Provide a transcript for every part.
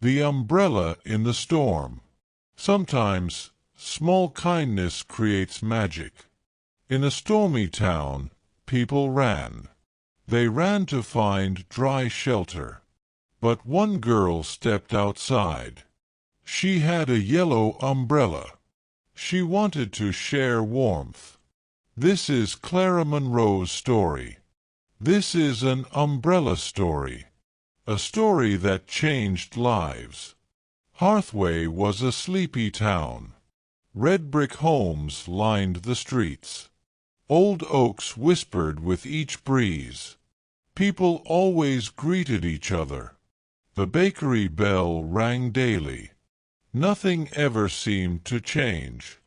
The umbrella in the storm. Sometimes, small kindness creates magic. In a stormy town, people ran. They ran to find dry shelter. But one girl stepped outside. She had a yellow umbrella. She wanted to share warmth. This is Clara Monroe's story. This is an umbrella story. A story that changed lives. Hathaway was a sleepy town. Red brick homes lined the streets. Old oaks whispered with each breeze. People always greeted each other. The bakery bell rang daily. Nothing ever seemed to change.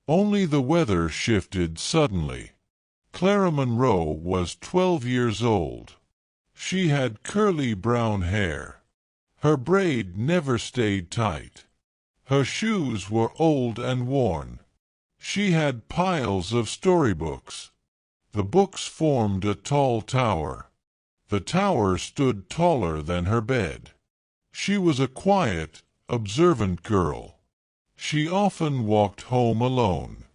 Only the weather shifted suddenly. Clara Monroe was 12 years old. She had curly brown hair. Her braid never stayed tight. Her shoes were old and worn. She had piles of storybooks. The books formed a tall tower. The tower stood taller than her bed. She was a quiet, observant girl. She often walked home alone.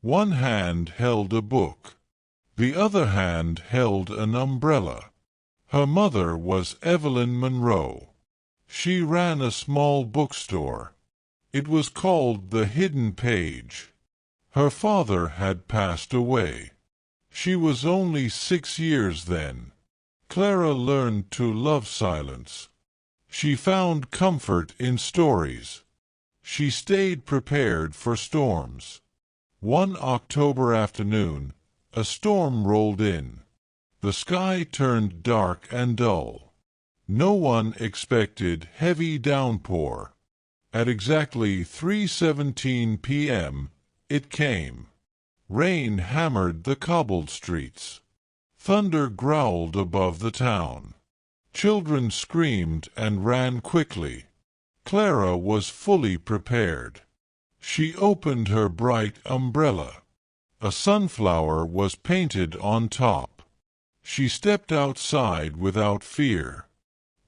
One hand held a book. The other hand held an umbrella. Her mother was Evelyn Monroe. She ran a small bookstore. It was called The Hidden Page. Her father had passed away. She was only 6 years then. Clara learned to love silence. She found comfort in stories. She stayed prepared for storms. One October afternoon, a storm rolled in. The sky turned dark and dull. No one expected heavy downpour. At exactly 3:17 p.m., it came. Rain hammered the cobbled streets. Thunder growled above the town. Children screamed and ran quickly. Clara was fully prepared. She opened her bright umbrella. A sunflower was painted on top. She stepped outside without fear.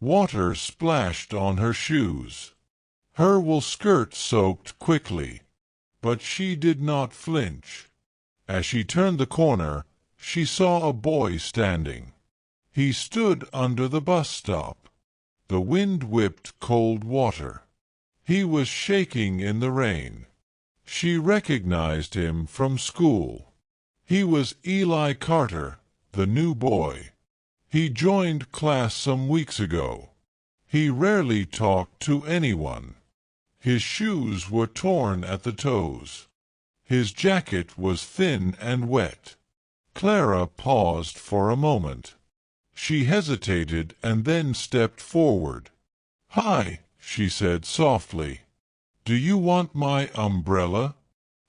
Water splashed on her shoes. Her wool skirt soaked quickly. But she did not flinch. As she turned the corner, she saw a boy standing. He stood under the bus stop. The wind whipped cold water. He was shaking in the rain. She recognized him from school. He was Eli Carter, the new boy. He joined class some weeks ago. He rarely talked to anyone. His shoes were torn at the toes. His jacket was thin and wet. Clara paused for a moment. She hesitated and then stepped forward. "Hi," she said softly. "Do you want my umbrella?"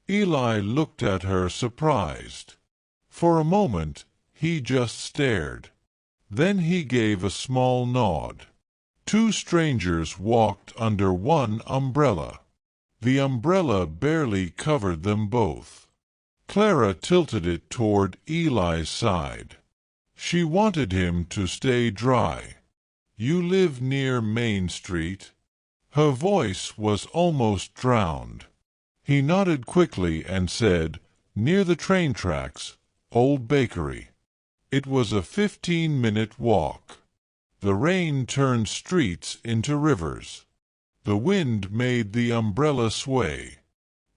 Eli looked at her surprised. For a moment, he just stared. Then he gave a small nod. Two strangers walked under one umbrella. The umbrella barely covered them both. Clara tilted it toward Eli's side. She wanted him to stay dry. "You live near Main Street?" Her voice was almost drowned. He nodded quickly and said, "Near the train tracks, Old Bakery." It was a 15-minute walk. The rain turned streets into rivers. The wind made the umbrella sway.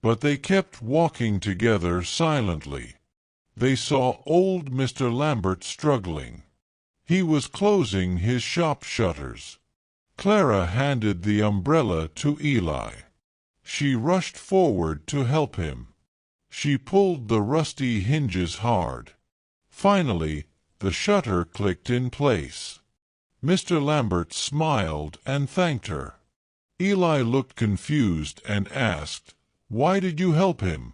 But they kept walking together silently. They saw old Mr. Lambert struggling. He was closing his shop shutters. Clara handed the umbrella to Eli. She rushed forward to help him. She pulled the rusty hinges hard. Finally, the shutter clicked in place. Mr. Lambert smiled and thanked her. Eli looked confused and asked, "Why did you help him?"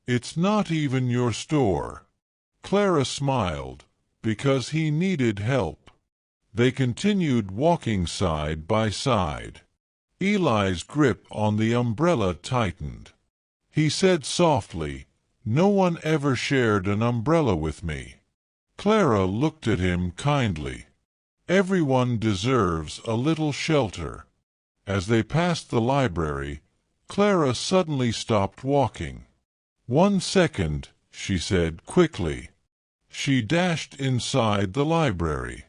"It's not even your store." Clara smiled, "because he needed help." They continued walking side by side. Eli's grip on the umbrella tightened. He said softly, "No one ever shared an umbrella with me." Clara looked at him kindly. "Everyone deserves a little shelter." As they passed the library, Clara suddenly stopped walking. "1 second," she said quickly. She dashed inside the library.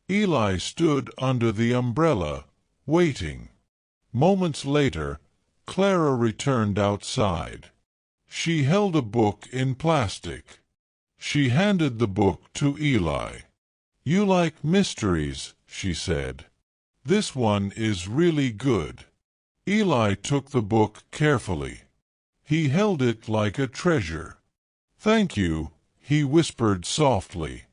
Eli stood under the umbrella, waiting. Moments later, Clara returned outside. She held a book in plastic. She handed the book to Eli. "You like mysteries," she said. "This one is really good." Eli took the book carefully. He held it like a treasure. "Thank you," he whispered softly.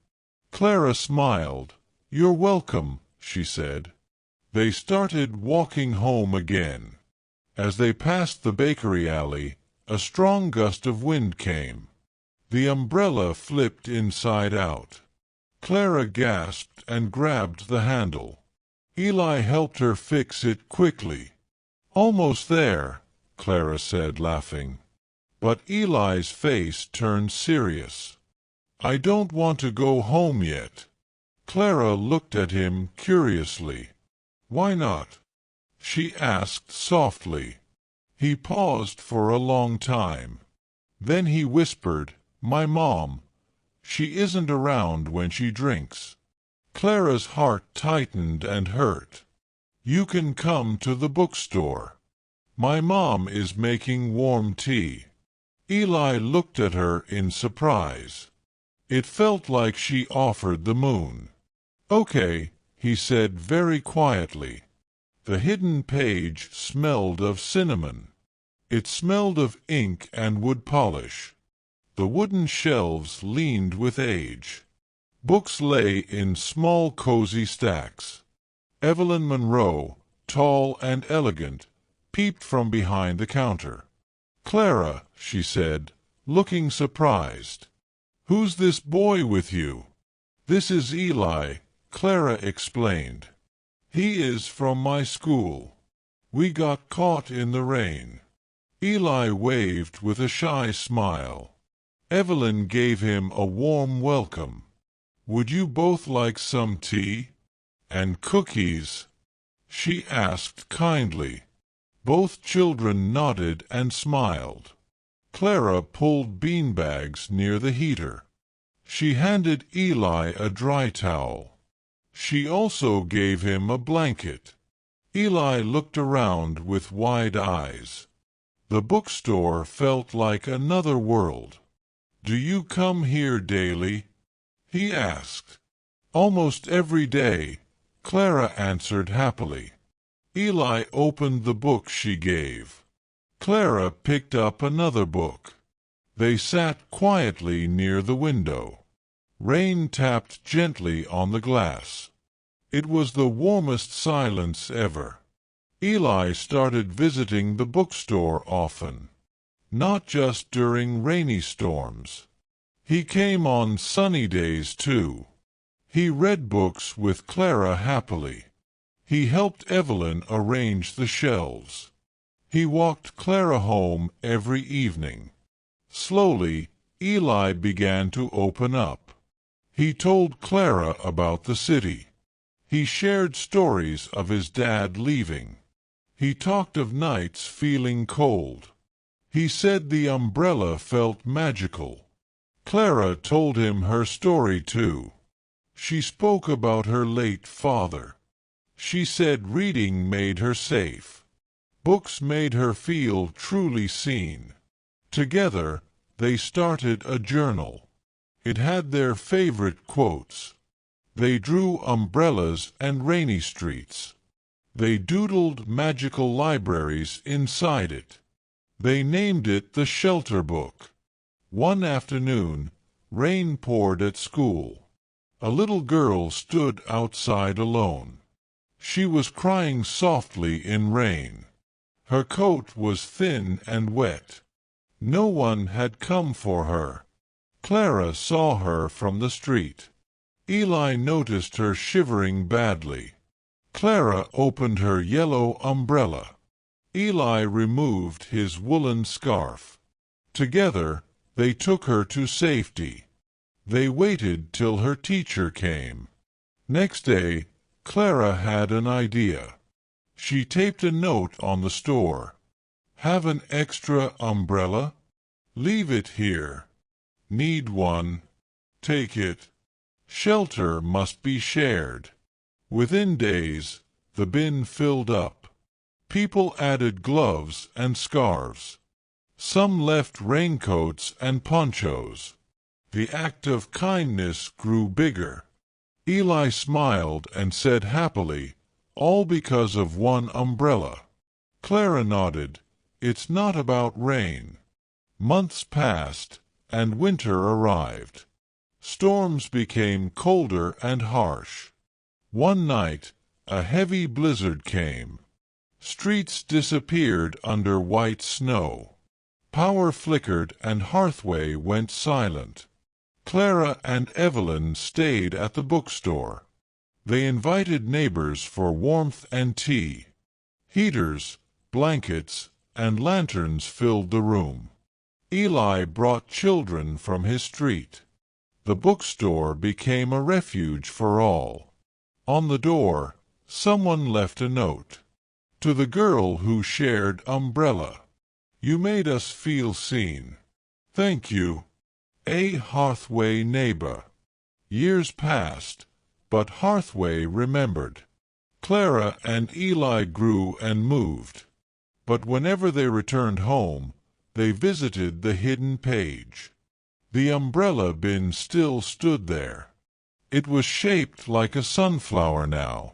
Clara smiled. "You're welcome," she said. They started walking home again. As they passed the bakery alley, a strong gust of wind came. The umbrella flipped inside out. Clara gasped and grabbed the handle. Eli helped her fix it quickly. "Almost there," Clara said, laughing. But Eli's face turned serious. "I don't want to go home yet." Clara looked at him curiously. "Why not?" she asked softly. He paused for a long time. Then he whispered, "My mom. She isn't around when she drinks." Clara's heart tightened and hurt. "You can come to the bookstore. My mom is making warm tea." Eli looked at her in surprise. It felt like she offered the moon. "Okay," he said very quietly. The hidden page smelled of cinnamon. It smelled of ink and wood polish. The wooden shelves leaned with age. Books lay in small cozy stacks. Evelyn Monroe, tall and elegant, peeped from behind the counter. "Clara," she said, looking surprised. "Who's this boy with you?" "This is Eli," Clara explained. "He is from my school. We got caught in the rain." Eli waved with a shy smile. Evelyn gave him a warm welcome. "Would you both like some tea? And cookies?" she asked kindly. Both children nodded and smiled. Clara pulled beanbags near the heater. She handed Eli a dry towel. She also gave him a blanket. Eli looked around with wide eyes. The bookstore felt like another world. "Do you come here daily?" he asked. "Almost every day," Clara answered happily. Eli opened the book she gave. Clara picked up another book. They sat quietly near the window. Rain tapped gently on the glass. It was the warmest silence ever. Eli started visiting the bookstore often. Not just during rainy storms. He came on sunny days too. He read books with Clara happily. He helped Evelyn arrange the shelves. He walked Clara home every evening. Slowly, Eli began to open up. He told Clara about the city. He shared stories of his dad leaving. He talked of nights feeling cold. He said the umbrella felt magical. Clara told him her story too. She spoke about her late father. She said reading made her safe. Books made her feel truly seen. Together, they started a journal. It had their favorite quotes. They drew umbrellas and rainy streets. They doodled magical libraries inside it. They named it the Shelter Book. One afternoon, rain poured at school. A little girl stood outside alone. She was crying softly in rain. Her coat was thin and wet. No one had come for her. Clara saw her from the street. Eli noticed her shivering badly. Clara opened her yellow umbrella. Eli removed his woolen scarf. Together, they took her to safety. They waited till her teacher came. Next day, Clara had an idea. She taped a note on the store. Have an extra umbrella? Leave it here. Need one? Take it. Shelter must be shared. Within days, the bin filled up. People added gloves and scarves. Some left raincoats and ponchos. The act of kindness grew bigger. Eli smiled and said happily, all because of one umbrella. Clara nodded. It's not about rain. Months passed, and winter arrived. Storms became colder and harsh. One night, a heavy blizzard came. Streets disappeared under white snow. Power flickered and Hearthway went silent. Clara and Evelyn stayed at the bookstore. They invited neighbors for warmth and tea. Heaters, blankets, and lanterns filled the room. Eli brought children from his street. The bookstore became a refuge for all. On the door, someone left a note. To the girl who shared umbrella. You made us feel seen. Thank you. A Hearthway neighbor. Years passed, but Hearthway remembered. Clara and Eli grew and moved. But whenever they returned home, they visited the hidden page. The umbrella bin still stood there. It was shaped like a sunflower now.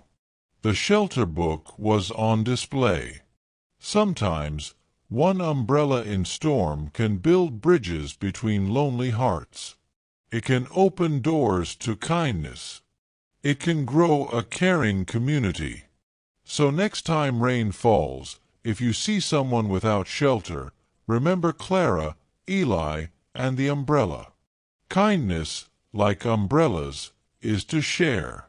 The shelter book was on display. Sometimes, one umbrella in storm can build bridges between lonely hearts. It can open doors to kindness. It can grow a caring community. So next time rain falls, if you see someone without shelter, remember Clara, Eli, and the umbrella. Kindness, like umbrellas, is to share.